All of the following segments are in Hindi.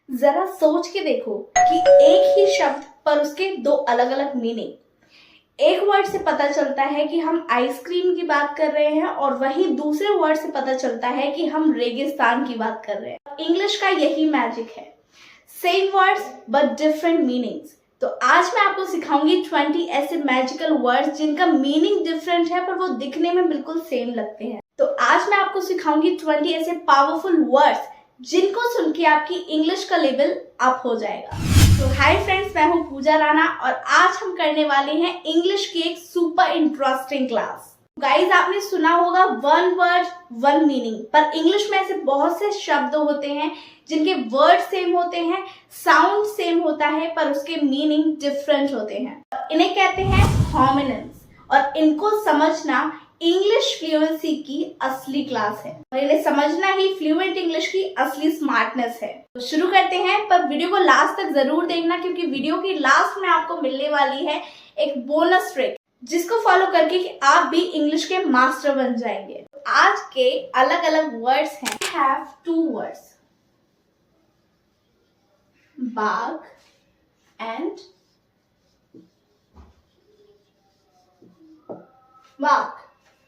जरा सोच के देखो कि एक ही शब्द पर उसके दो अलग अलग मीनिंग। एक वर्ड से पता चलता है कि हम आइसक्रीम की बात कर रहे हैं और वहीं दूसरे वर्ड से पता चलता है कि हम रेगिस्तान की बात कर रहे हैं। इंग्लिश का यही मैजिक है, same words but different meanings. तो आज मैं आपको सिखाऊंगी 20 ऐसे मैजिकल वर्ड्स जिनका मीनिंग डिफरेंट है पर वो दिखने में बिल्कुल सेम लगते हैं। तो आज मैं आपको सिखाऊंगी 20 ऐसे पावरफुल वर्ड्स जिनको सुन के आपकी इंग्लिश का लेवल अप हो जाएगा। तो हाय फ्रेंड्स, मैं हूं पूजा राणा और आज हम करने वाले हैं इंग्लिश की एक सुपर इंटरेस्टिंग क्लास। गाइस, आपने सुना होगा वन वर्ड वन मीनिंग, पर इंग्लिश में ऐसे बहुत से शब्द होते हैं जिनके वर्ड सेम होते हैं, साउंड सेम होता है, पर उसके मीनिंग डिफरेंट होते हैं। इन्हें कहते हैं होमोनिम्स और इनको समझना इंग्लिश फ्लुएंसी की असली क्लास है और इन्हें समझना ही फ्लुएंट इंग्लिश की असली स्मार्टनेस है। तो शुरू करते हैं, पर वीडियो को लास्ट तक जरूर देखना क्योंकि वीडियो की लास्ट में आपको मिलने वाली है एक बोनस ट्रिक जिसको फॉलो करके कि आप भी इंग्लिश के मास्टर बन जाएंगे। आज के अलग अलग वर्ड्स हैं। I have two words, बाघ एंड बाघ,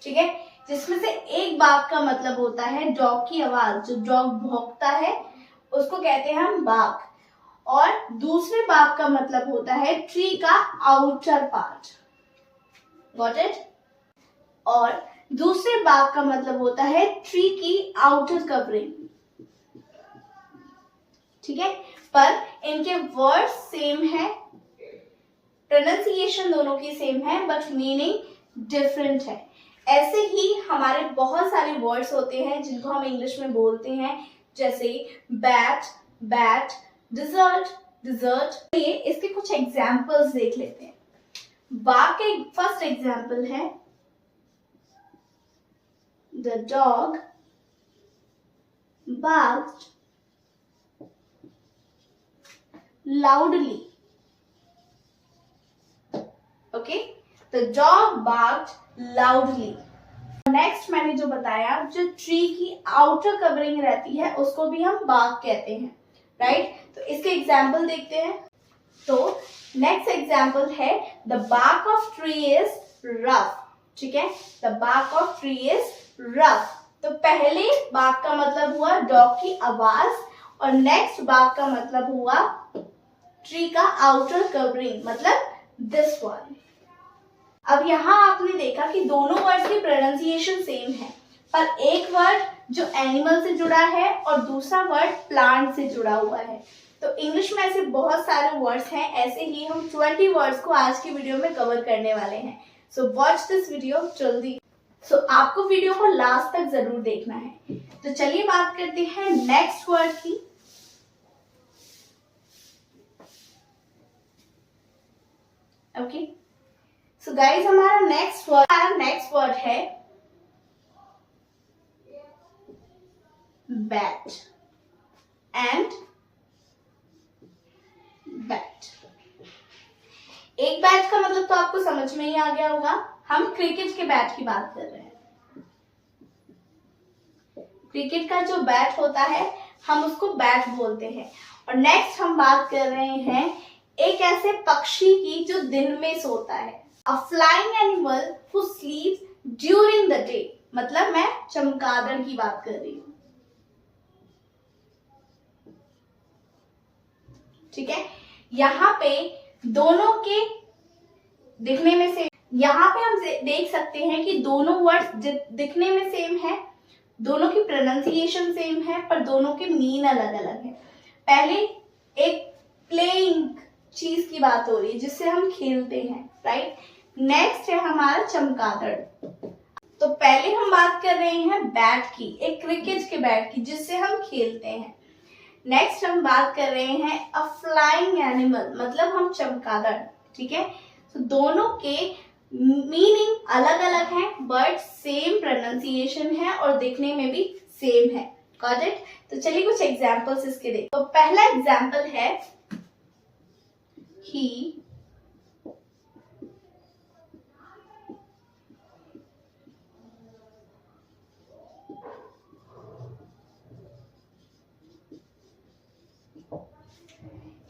ठीक है, जिसमें से एक बाघ का मतलब होता है डॉग की आवाज, जो डॉग भौंकता है उसको कहते हैं हम बाघ, और दूसरे बाघ का मतलब होता है ट्री का आउटर पार्ट, गॉट इट। और दूसरे बाघ का मतलब होता है ट्री की आउटर कवरिंग, ठीक है, पर इनके वर्ड सेम है, प्रोनाउंसिएशन दोनों की सेम है, बट मीनिंग डिफरेंट है। ऐसे ही हमारे बहुत सारे वर्ड्स होते हैं जिनको हम इंग्लिश में बोलते हैं, जैसे बैट, बैट, डिजर्ट, डिजर्ट। ये इसके कुछ एग्जाम्पल्स देख लेते हैं। बाघ के फर्स्ट एग्जाम्पल है the dog barked loudly. Okay, the dog barked loudly। Next मैंने जो बताया, जो ट्री की आउटर कवरिंग रहती है उसको भी हम बाघ कहते हैं, राइट। तो इसके एग्जाम्पल देखते हैं। तो नेक्स्ट एग्जाम्पल है the bark of tree is rough, ठीक है, the bark of tree is rough। तो पहले बाघ का मतलब हुआ डॉग की आवाज और नेक्स्ट बाघ का मतलब हुआ ट्री का आउटर कवरिंग, मतलब दिस वन। अब यहाँ आपने देखा कि दोनों वर्ड्स की प्रोनाउंसिएशन सेम है, पर एक वर्ड जो एनिमल से जुड़ा है और दूसरा वर्ड प्लांट से जुड़ा हुआ है। तो इंग्लिश में ऐसे बहुत सारे वर्ड्स हैं, ऐसे ही हम 20 वर्ड्स को आज की वीडियो में कवर करने वाले हैं। सो वॉच दिस वीडियो जल्दी। सो आपको वीडियो को लास्ट तक जरूर देखना है। तो चलिए बात करते हैं नेक्स्ट वर्ड की। ओके, सो गाइस, हमारा नेक्स्ट वर्ड है बैट एंड बैट। एक बैट का मतलब तो आपको समझ में ही आ गया होगा, हम क्रिकेट के बैट की बात कर रहे हैं। क्रिकेट का जो बैट होता है हम उसको बैट बोलते हैं। और नेक्स्ट हम बात कर रहे हैं एक ऐसे पक्षी की जो दिन में सोता है, a flying animal who स्लीप्स during the day, मतलब मैं चमगादड़ की बात कर रही हूँ, ठीक है। यहाँ पे दोनों के दिखने में से, यहाँ पे हम देख सकते हैं कि दोनों वर्ड्स दिखने में सेम है, दोनों की प्रोनाउंसिएशन सेम है, पर दोनों के मीन अलग अलग है। पहले एक प्लेइंग चीज की बात हो रही है जिससे हम खेलते हैं, राइट। नेक्स्ट है हमारा चमगादड़। तो पहले हम बात कर रहे हैं बैट की, एक क्रिकेट के बैट की जिससे हम खेलते हैं। नेक्स्ट हम बात कर रहे हैं अ फ्लाइंग एनिमल, मतलब हम चमगादड़, ठीक है। तो दोनों के मीनिंग अलग अलग हैं, बट सेम प्रोनाउंसिएशन है और दिखने में भी सेम है, गॉट इट। तो चलिए कुछ एग्जांपल्स इसके देखते। तो पहला एग्जांपल है ही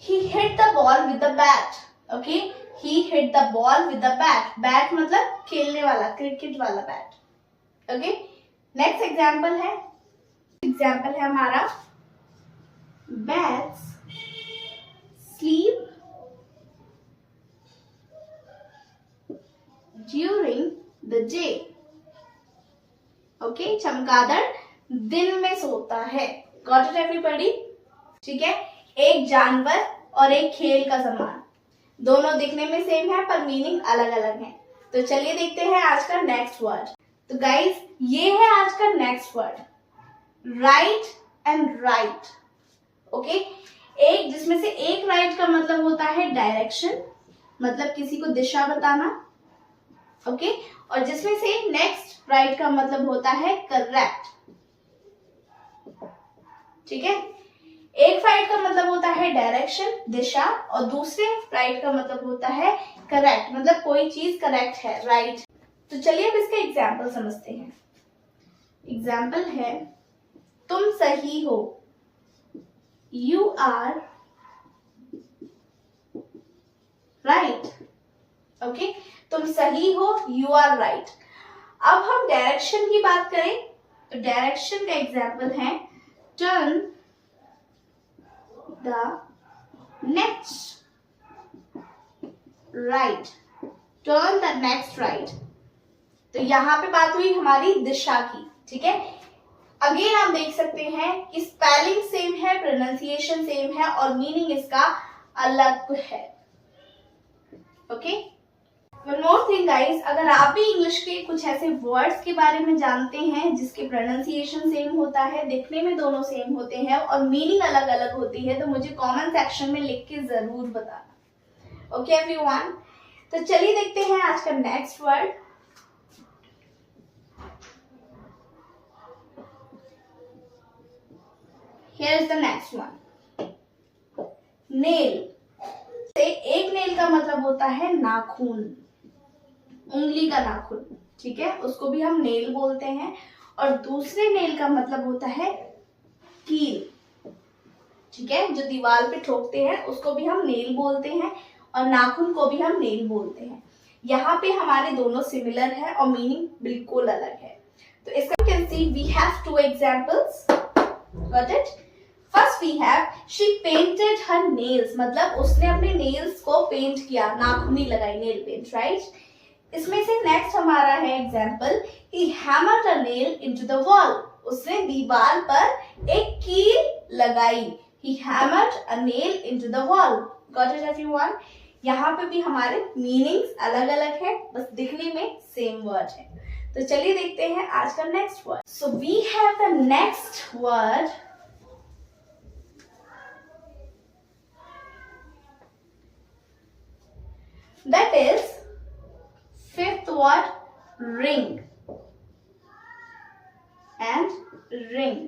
he hit the ball with the bat. Okay, he hit the ball with the bat. Bat मतलब खेलने वाला, क्रिकेट वाला bat. Okay, next example है हमारा bats sleep during the day. Okay, चमगादड़ दिन में सोता है. Got it everybody? ठीक है, एक जानवर और एक खेल का सामान, दोनों दिखने में सेम है पर मीनिंग अलग अलग है. तो चलिए देखते हैं आज का नेक्स्ट वर्ड. तो गाइस, ये है आज का next word, right and right. Okay, एक जिसमें से एक राइट का मतलब होता है डायरेक्शन, मतलब किसी को दिशा बताना. ओके, और जिसमें से नेक्स्ट राइट का मतलब होता है करेक्ट. ठीक है, एक राइट का मतलब होता है डायरेक्शन, दिशा, और दूसरे राइट का मतलब होता है करेक्ट, मतलब कोई चीज करेक्ट है, राइट. तो चलिए अब इसका एग्जाम्पल समझते हैं. एग्जाम्पल है, तुम सही हो, यू आर राइट. ओके, तुम सही हो, यू आर राइट. अब हम डायरेक्शन की बात करें तो डायरेक्शन का एग्जाम्पल है, turn the next right. Turn the next right. तो यहां पे बात हुई हमारी दिशा की. ठीक है, अगेन आप देख सकते हैं कि स्पेलिंग सेम है, प्रोनाउंसिएशन सेम है और मीनिंग इसका अलग है. Okay, one more thing guys, अगर आप भी इंग्लिश के कुछ ऐसे वर्ड्स के बारे में जानते हैं जिसके प्रोनाउंसिएशन सेम होता है, दिखने में दोनों सेम होते हैं और मीनिंग अलग अलग होती है, तो मुझे कमेंट सेक्शन में लिख के जरूर बताना. ओके एवरीवन, तो चलिए देखते हैं आज का next word. Here is the next one. Nail. से एक नेल का मतलब होता है नाखून, उंगली का नाखून. ठीक है, उसको भी हम नेल बोलते हैं. और दूसरे नेल का मतलब होता है कील. ठीक है, जो दीवार पे ठोकते हैं उसको भी हम नेल बोलते हैं और नाखून को भी हम नेल बोलते हैं. यहाँ पे हमारे दोनों सिमिलर है और मीनिंग बिल्कुल अलग है. तो इसका can see we have two examples. Got it? First we have she painted her nails, मतलब उसने अपने नेल्स को पेंट किया, नाखूनी लगाई, नेल पेंट. राइट, इसमें से नेक्स्ट हमारा है example, he hammered a nail into the wall. उसने दीवार पर एक कील लगाई. He hammered a nail into the wall. Got it everyone? यहाँ पे भी हमारे मीनिंग्स अलग अलग है, बस दिखने में सेम वर्ड है. तो चलिए देखते हैं आज का next word. So we have the next word, that is fifth word, ring and ring.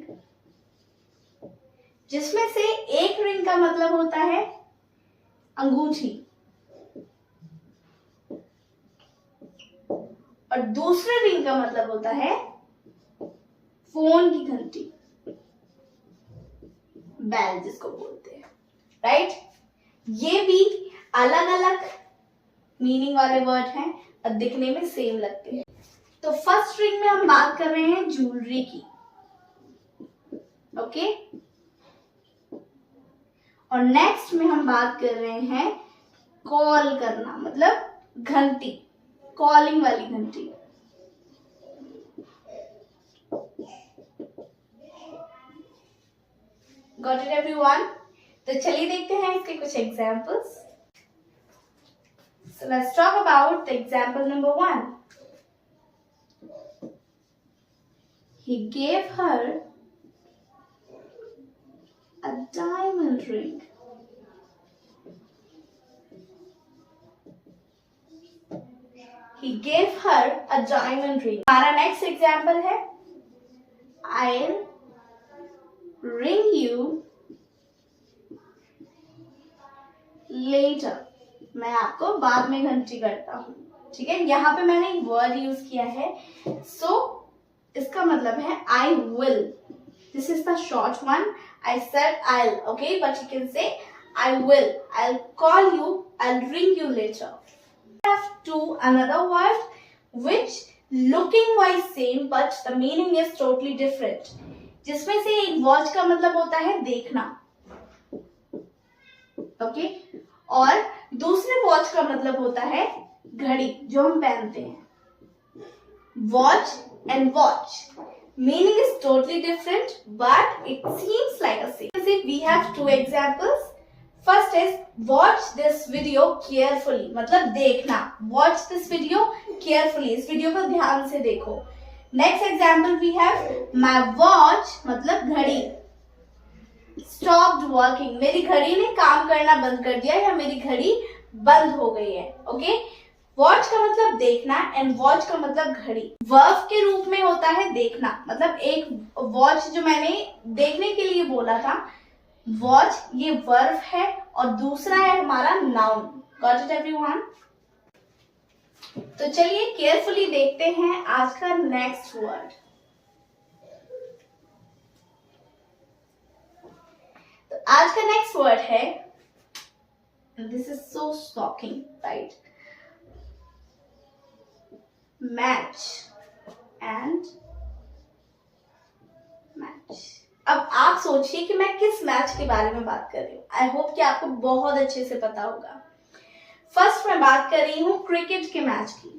जिसमें से एक रिंग का मतलब होता है अंगूठी और दूसरे रिंग का मतलब होता है फोन की घंटी, बेल जिसको बोलते हैं. राइट, ये भी अलग अलग मीनिंग वाले वर्ड हैं और दिखने में सेम लगते हैं. तो फर्स्ट रिंग में हम बात कर रहे हैं ज्वेलरी की. ओके, और नेक्स्ट में हम बात कर रहे हैं कॉल करना, मतलब घंटी, कॉलिंग वाली घंटी. Got it everyone? तो चलिए देखते हैं इसके कुछ examples. So let's talk about the example number 1. He gave her a diamond ring. He gave her a diamond ring. हमारा next example है, I'll ring you later. मैं आपको बाद में घंटी करता हूँ. ठीक है, यहाँ पे मैंने एक वर्ड यूज किया है, सो इसका मतलब है I will. This is the short one. I said I'll, okay, but you can say I will, I'll call you, I'll ring you later. We have two another word which looking wise same but the meaning is totally different. जिसमें से एक वॉच का मतलब होता है देखना, ओके, और दूसरे वॉच का मतलब होता है घड़ी जो हम पहनते हैं. Watch and watch meaning is totally different but it seems like a same. We have two examples. First is watch this video carefully, मतलब देखना. Watch this video carefully, इस वीडियो को ध्यान से देखो. Next example we have my watch मतलब घड़ी stopped working, मेरी घड़ी ने काम करना बंद कर दिया या मेरी घड़ी बंद हो गई है. ओके, वॉच का मतलब देखना एंड वॉच का मतलब घड़ी. वर्ब के रूप में होता है देखना, मतलब एक वॉच जो मैंने देखने के लिए बोला था, वॉच ये वर्ब है और दूसरा है हमारा नाउन. Got it everyone? तो चलिए केयरफुली देखते हैं आज का नेक्स्ट वर्ड. तो आज का नेक्स्ट वर्ड है, this is so shocking, right? Match and match. अब आप सोचिए कि मैं किस मैच के बारे में बात कर रही हूँ. आई होप कि आपको बहुत अच्छे से पता होगा. फर्स्ट मैं बात कर रही हूँ क्रिकेट के मैच की.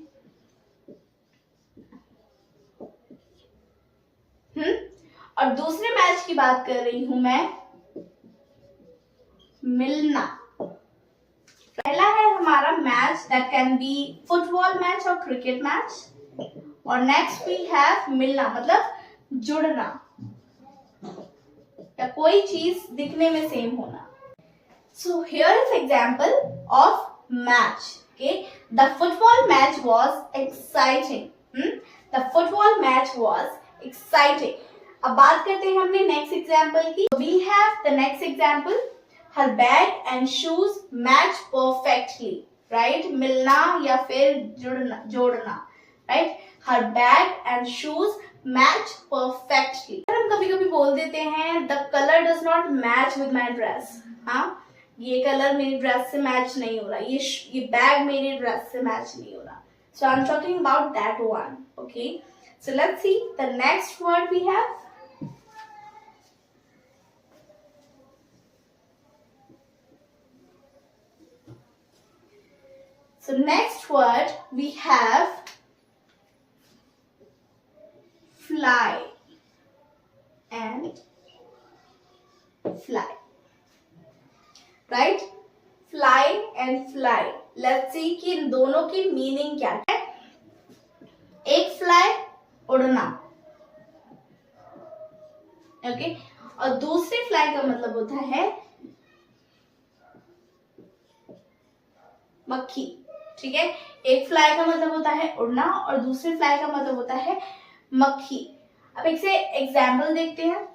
और दूसरे मैच की बात कर रही हूं मैं मिलना. पहला है हमारा match that can be football match और क्रिकेट मैच, और नेक्स्ट वी हैव मिलना मतलब जुड़ना या कोई चीज दिखने में सेम होना. So here is example of match. Okay, the football match was exciting. The football match was exciting. अब बात करते हैं हमने नेक्स्ट एग्जांपल की. We have the next example, her bag and shoes match perfectly, right? मिलना या फिर जोड़ना, right? Her bag and shoes match perfectly. हम कभी-कभी बोल देते हैं the color does not match with my dress. हाँ, ये कलर मेरी ड्रेस से मैच नहीं हो रहा, ये बैग मेरी ड्रेस से मैच नहीं हो रहा. So I'm talking about that one. Okay, so let's see the next word we have. So next word we have fly and fly, right? Fly and fly. Let's see कि इन दोनों की मीनिंग क्या है. एक फ्लाई उड़ना, ओके, और दूसरे फ्लाई का मतलब होता है मक्खी. ठीक है, एक फ्लाई का मतलब होता है उड़ना और दूसरे फ्लाई का मतलब होता है मक्खी. अब एक से एग्जाम्पल देखते हैं.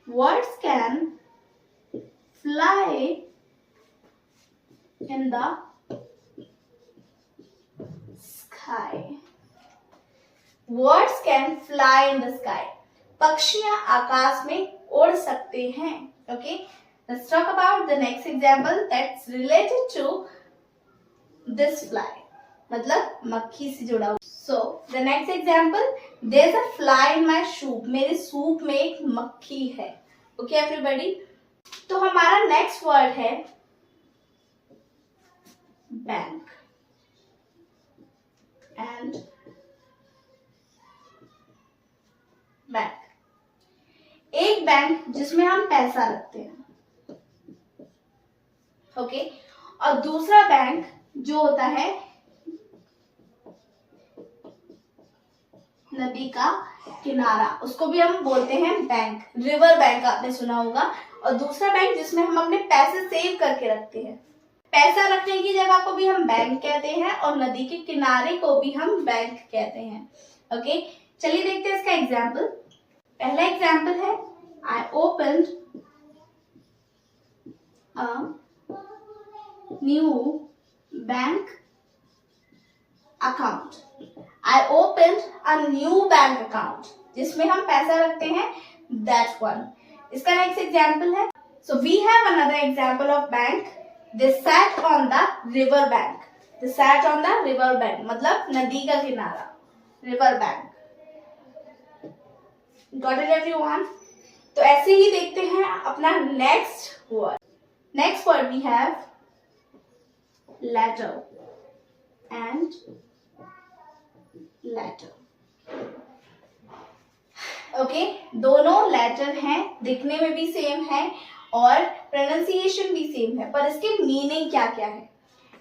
Words can fly in the sky. Words can fly in the sky. पक्षियां आकाश में उड़ सकते हैं. Okay, let's talk about the next example that's related to this fly, मतलब मक्खी से जुड़ा हुआ. So the next example, there's a fly in my soup. मेरे सूप में एक मक्खी है. Okay everybody, तो हमारा next word है bank and बैंक. एक बैंक जिसमें हम पैसा रखते हैं, ओके, और दूसरा बैंक जो होता है नदी का किनारा, उसको भी हम बोलते हैं बैंक. रिवर बैंक आपने सुना होगा. और दूसरा बैंक जिसमें हम अपने पैसे सेव करके रखते हैं. पैसा रखने की जगह को भी हम बैंक कहते हैं और नदी के किनारे को भी हम बैंक कहते हैं. ओके, चलिए देखते हैं इसका एग्जाम्पल. पहला एग्जाम्पल है I opened a new bank account. I opened a new bank account, जिसमें हम पैसा रखते हैं, that one. इसका नेक्स्ट एग्जाम्पल है, so we have another example of bank, they sat on the river bank, they sat on the river bank मतलब नदी का किनारा, river bank. Got it everyone? तो ऐसे ही देखते हैं अपना next word. Next word we have letter and letter. Okay, दोनों लेटर हैं, दिखने में भी सेम है और प्रोनाउंसिएशन भी सेम है, पर इसके मीनिंग क्या क्या है।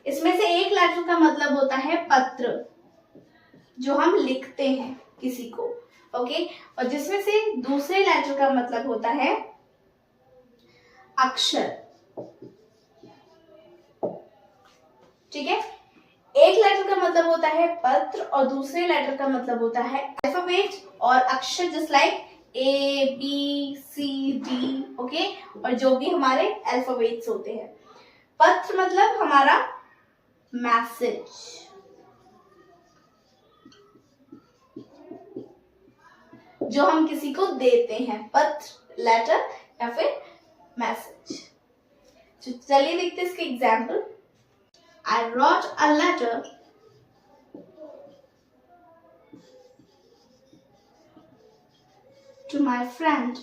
इसमें से एक लेटर का मतलब होता है पत्र, जो हम लिखते हैं किसी को, ओके, और जिसमें से दूसरे लेटर का मतलब होता है अक्षर। ठीक है, एक लेटर का मतलब होता है पत्र और दूसरे लेटर का मतलब होता है अल्फाबेट और अक्षर, just like A B C D, okay, और जो भी हमारे अल्फाबेट्स होते हैं। पत्र मतलब हमारा मैसेज, जो हम किसी को देते हैं, पत्र, लेटर या फिर मैसेज। चलिए देखते हैं इसके example. I wrote a letter to my friend.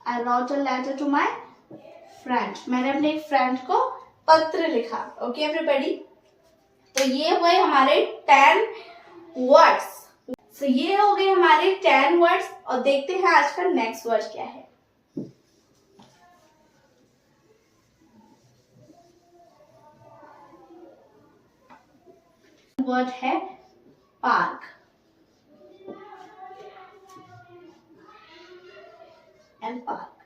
I wrote a letter to my friend. मैंने अपने एक फ्रेंड को पत्र लिखा। ओके एवरीबॉडी, तो ये हुए हमारे 10 वर्ड्स। सो ये हो गए हमारे 10 वर्ड्स और देखते हैं आज का नेक्स्ट वर्ड क्या है। वर्ड है पार्क एंड पार्क,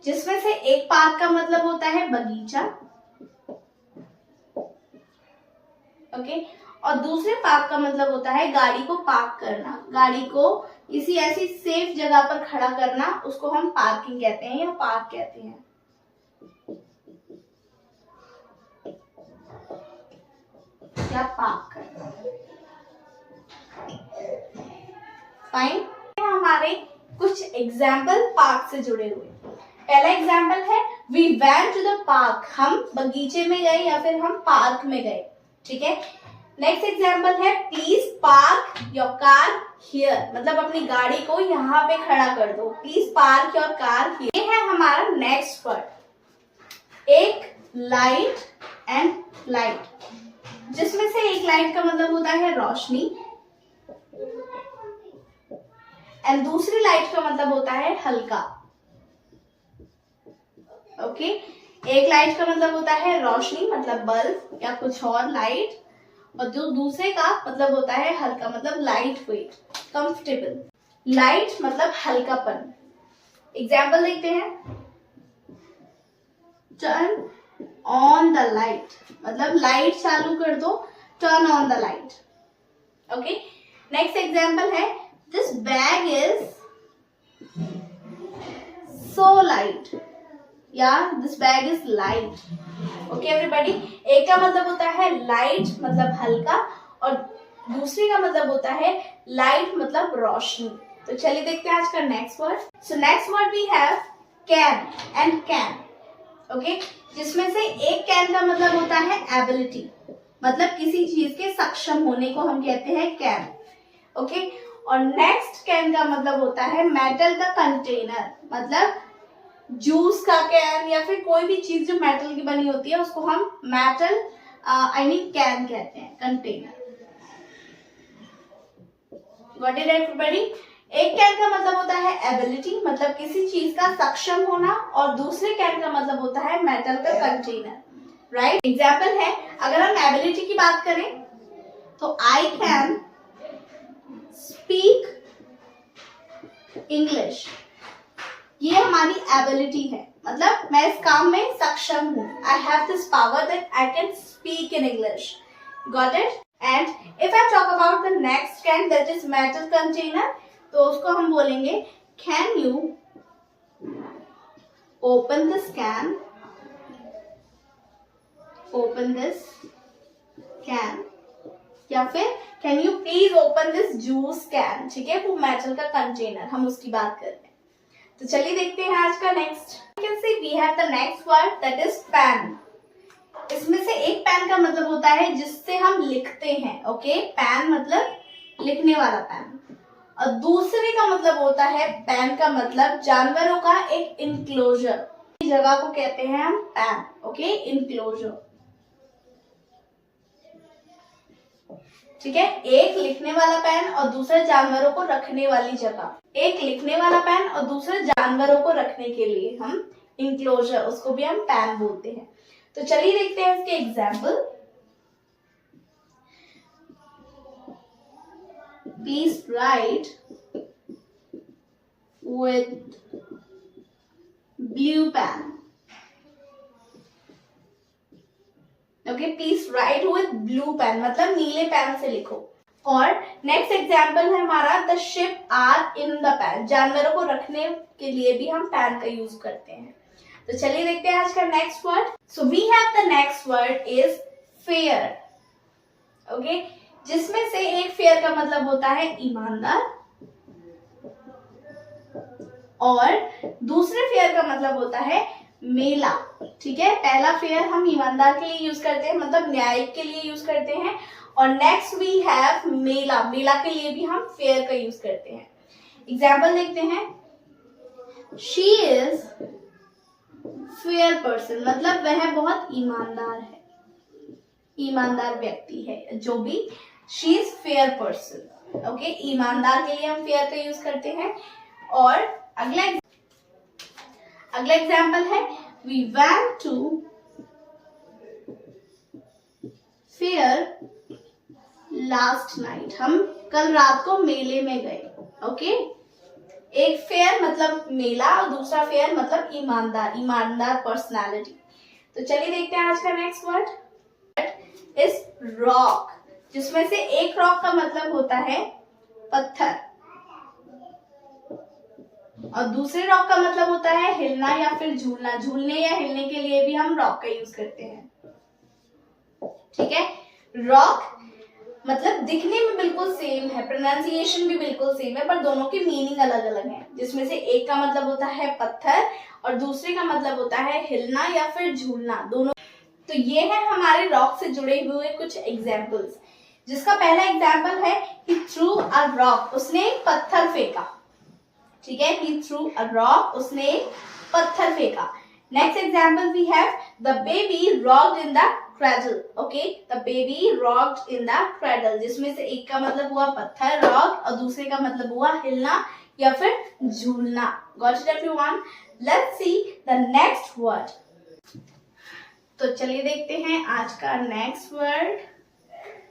जिसमें से एक पार्क का मतलब होता है बगीचा, ओके, और दूसरे पार्क का मतलब होता है गाड़ी को पार्क करना, गाड़ी को किसी ऐसी सेफ जगह पर खड़ा करना, उसको हम पार्किंग कहते हैं या पार्क कहते हैं। क्या पार्क करना, फाइन। हमारे कुछ एग्जाम्पल पार्क से जुड़े हुए। पहला एग्जाम्पल है we went to the park, हम बगीचे में गए या फिर हम पार्क में गए। ठीक है, नेक्स्ट एग्जाम्पल है please park your car here, मतलब अपनी गाड़ी को यहाँ पे खड़ा कर दो, please park your car here. ये है हमारा नेक्स्ट वर्ड, एक लाइट एंड लाइट, जिसमें से एक लाइट का मतलब होता है रोशनी एंड दूसरी लाइट का मतलब होता है हल्का। ओके, एक लाइट का मतलब होता है रोशनी मतलब बल्ब या कुछ और लाइट, और जो दूसरे का मतलब होता है हल्का मतलब लाइट वेट, कंफर्टेबल। लाइट मतलब हल्कापन। एग्जाम्पल देखते हैं, टर्न ऑन द लाइट मतलब लाइट चालू कर दो, turn on the light. Okay, next example है this bag is so light या this bag is light. Okay everybody, एक का मतलब होता है लाइट मतलब हल्का और दूसरे का मतलब होता है लाइट मतलब रोशनी। तो चलिए देखते हैं आज का next word. So next word we have can and can, okay, जिसमें से एक कैन का मतलब होता है एबिलिटी, मतलब किसी चीज के सक्षम होने को हम कहते हैं कैन। ओके, और नेक्स्ट कैन का मतलब होता है मेटल का कंटेनर, मतलब जूस का कैन या फिर कोई भी चीज जो मेटल की बनी होती है उसको हम मेटल आई मीन कैन कहते हैं, कंटेनर। Got it everybody? एक कैन का मतलब होता है एबिलिटी, मतलब किसी चीज का सक्षम होना, और दूसरे कैन का मतलब होता है मेटल का कंटेनर, राइट। एग्जाम्पल है, अगर हम एबिलिटी की बात करें तो आई कैन स्पीक इंग्लिश, ये हमारी एबिलिटी है, मतलब मैं इस काम में सक्षम हूँ। I have this power that I can speak in English. Got it? And if I talk about the next can that is metal container, तो उसको हम बोलेंगे can you open this can, open this can, या फिर can you please open this juice can. ठीक है, वो मेटल का कंटेनर, हम उसकी बात कर रहे हैं। तो चलिए देखते हैं आज का next. You can see we have the next word that is pen. इसमें से एक पेन का मतलब होता है जिससे हम लिखते हैं, ओके, पेन मतलब लिखने वाला पेन, और दूसरे का मतलब होता है पेन का मतलब जानवरों का एक इनक्लोजर, इस जगह को कहते हैं हम पेन, ओके, इनक्लोजर। ठीक है, एक लिखने वाला पेन और दूसरा जानवरों को रखने वाली जगह, एक लिखने वाला पेन और दूसरा जानवरों को रखने के लिए हम इंक्लोजर, उसको भी हम पेन बोलते हैं। तो चलिए देखते हैं इसके example. Please write with blue pen, okay, please write with blue pen मतलब नीले पेन से लिखो। और नेक्स्ट एग्जाम्पल है हमारा the sheep are in the pen, जानवरों को रखने के लिए भी हम पेन का यूज करते हैं। तो चलिए देखते हैं आज का next word. So we have the next word is fair, okay, जिसमें से एक फेयर का मतलब होता है ईमानदार और दूसरे फेयर का मतलब होता है मेला। ठीक है, पहला फेयर हम ईमानदार के लिए यूज करते हैं, मतलब न्यायिक के लिए यूज करते हैं, और नेक्स्ट वी हैव मेला, मेला के लिए भी हम फेयर का यूज करते हैं। एग्जाम्पल देखते हैं। शी इज फेयर पर्सन मतलब वह बहुत ईमानदार है, ईमानदार व्यक्ति है जो भी, she is fair person, okay, ईमानदार के लिए हम फेयर का यूज करते हैं। और अगला एग्जाम्पल है we went to fair last night, हम कल रात को मेले में गए, ओके। एक फेयर मतलब मेला और दूसरा फेयर मतलब ईमानदार, ईमानदार पर्सनालिटी। तो चलिए देखते हैं आज का नेक्स्ट वर्ड इज रॉक, जिसमें से एक रॉक का मतलब होता है पत्थर और दूसरे रॉक का मतलब होता है हिलना या फिर झूलना, झूलने या हिलने के लिए भी हम रॉक का यूज करते हैं। ठीक है, रॉक मतलब दिखने में बिल्कुल सेम है, प्रोनाउंसिएशन भी बिल्कुल सेम है, पर दोनों की मीनिंग अलग अलग है, जिसमें से एक का मतलब होता है पत्थर और दूसरे का मतलब होता है हिलना या फिर झूलना, दोनों। तो ये है हमारे रॉक से जुड़े हुए कुछ एग्जाम्पल्स, जिसका पहला एग्जाम्पल है he threw a rock, उसने एक पत्थर फेंका। ठीक है, he threw a rock, उसने एक पत्थर फेंका। Next example we have the baby rocked in the cradle, okay, the baby rocked in the cradle, जिसमें से एक का मतलब हुआ पत्थर rock और दूसरे का मतलब हुआ हिलना या फिर झूलना। Got it everyone? Let's see the next word. तो चलिए देखते हैं आज का नेक्स्ट वर्ड,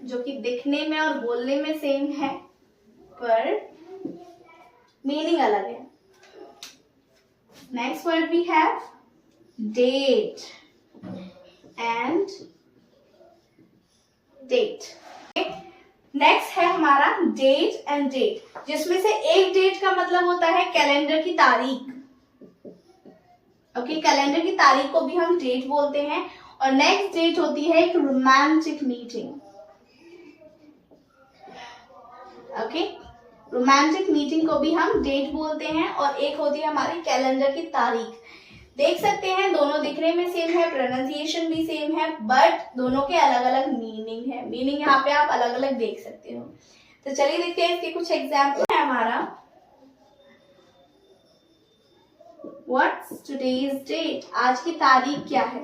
जो कि दिखने में और बोलने में सेम है पर मीनिंग अलग है। Next word we have date and date. Next है हमारा डेट एंड डेट, जिसमें से एक डेट का मतलब होता है कैलेंडर की तारीख, ओके, कैलेंडर की तारीख को भी हम डेट बोलते हैं। और नेक्स्ट डेट होती है एक romantic meeting, okay, romantic meeting को भी हम डेट बोलते हैं। और एक होती है हमारी कैलेंडर की तारीख। देख सकते हैं दोनों दिखने में सेम है, प्रोनाउंसिएशन भी सेम है, बट दोनों के अलग अलग मीनिंग है, मीनिंग यहाँ पे आप अलग अलग देख सकते हो। तो चलिए देखते हैं इसके कुछ एग्जाम्पल है हमारा। व्हाट्स टुडेज डेट, आज की तारीख क्या है,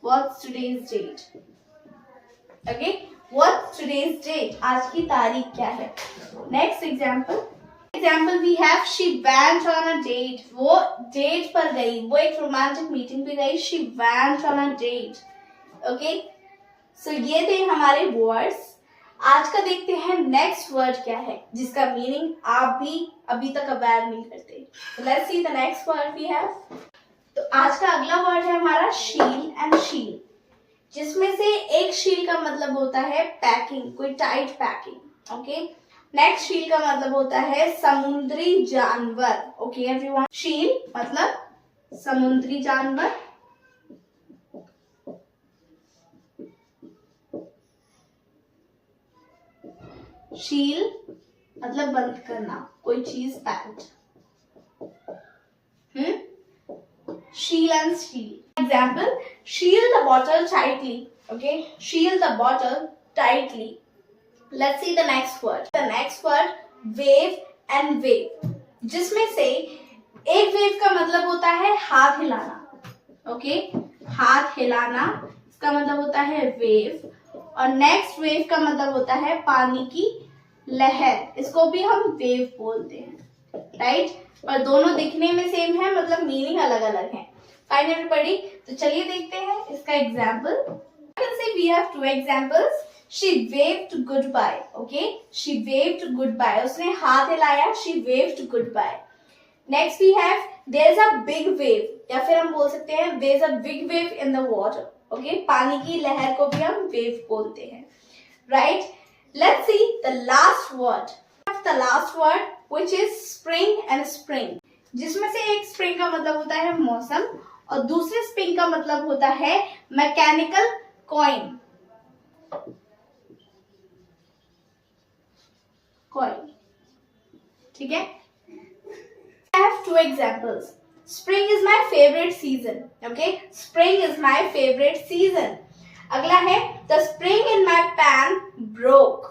what's today's date, okay, what's today's date, आज की तारीख क्या है। Next example we have she went on a date, वो डेट पर गई, वो एक रोमांटिक मीटिंग पे गई, she went on a date, okay. So ये थे हमारे वर्ड्स। आज का देखते हैं नेक्स्ट वर्ड क्या है, जिसका मीनिंग आप भी अभी तक अवेयर नहीं करते। Let's see the next word we have. तो आज का अगला वर्ड है हमारा शील एंड शील, जिसमें से एक शील का मतलब होता है पैकिंग, कोई टाइट पैकिंग, ओके। नेक्स्ट शील का मतलब होता है समुद्री जानवर, ओके एवरीवन। शील मतलब समुद्री जानवर, शील मतलब बंद करना, कोई चीज पैक्ड, शील एंड शील. एग्जाम्पल, शील द बॉटल टाइटली. ओके, शील the bottle tightly. Let's see the next word. The next word, wave and wave. जिसमें से एक wave का मतलब होता है हाथ हिलाना. ओके, हाथ हिलाना इसका मतलब होता है wave. और नेक्स्ट wave का मतलब होता है पानी की लहर. इसको भी हम wave बोलते हैं, राइट? और दोनों दिखने में सेम है, मतलब मीनिंग अलग अलग है. फाइन एवरीबॉडी, तो चलिए देखते हैं इसका example. We have two examples. She waved goodbye. Okay, she waved goodbye. उसने हाथ हिलाया. She waved goodbye. Next we have there's a big wave. या फिर हम बोल सकते हैं there's a big wave in the water. Okay, पानी की लहर को भी हम wave बोलते हैं, right? Let's see the last word. The last word which is spring and spring. जिसमें से एक spring का मतलब होता है मौसम और दूसरे spring का मतलब होता है मैकेनिकल कॉइन. ठीक है. I have two examples. Spring is my favorite season. Okay, spring is my favorite season. अगला है the spring in my pan broke.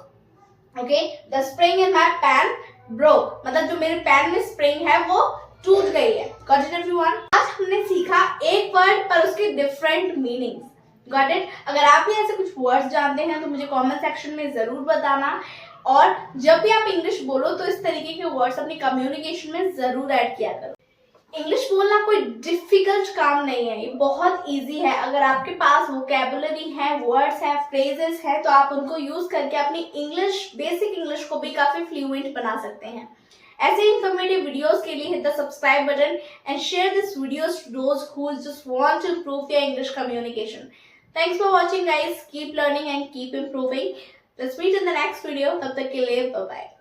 Okay, the spring in my pan broke. मतलब जो मेरे पैन में स्प्रिंग है वो टूट गई है. Got it everyone? आज हमने सीखा एक वर्ड पर उसके डिफरेंट मीनिंग्स. Got it? अगर आप भी ऐसे कुछ वर्ड्स जानते हैं तो मुझे कमेंट सेक्शन में जरूर बताना. और जब भी आप इंग्लिश बोलो तो इस तरीके के वर्ड्स अपनी कम्युनिकेशन में जरूर ऐड किया करो. इंग्लिश बोलना कोई डिफिकल्ट काम नहीं है, ये बहुत इजी है. अगर आपके पास वोकैबुलरी है, वर्ड्स है, फ्रेजेस है, तो आप उनको यूज करके अपनी इंग्लिश, बेसिक इंग्लिश को भी काफी फ्लुएंट बना सकते हैं. ऐसे इंफॉर्मेटिव वीडियोस के लिए hit the subscribe button and share this videos to those who just want to improve their English communication. Thanks for watching guys. Keep learning and keep improving. Let's meet in the next video. तब तक के लिए bye bye.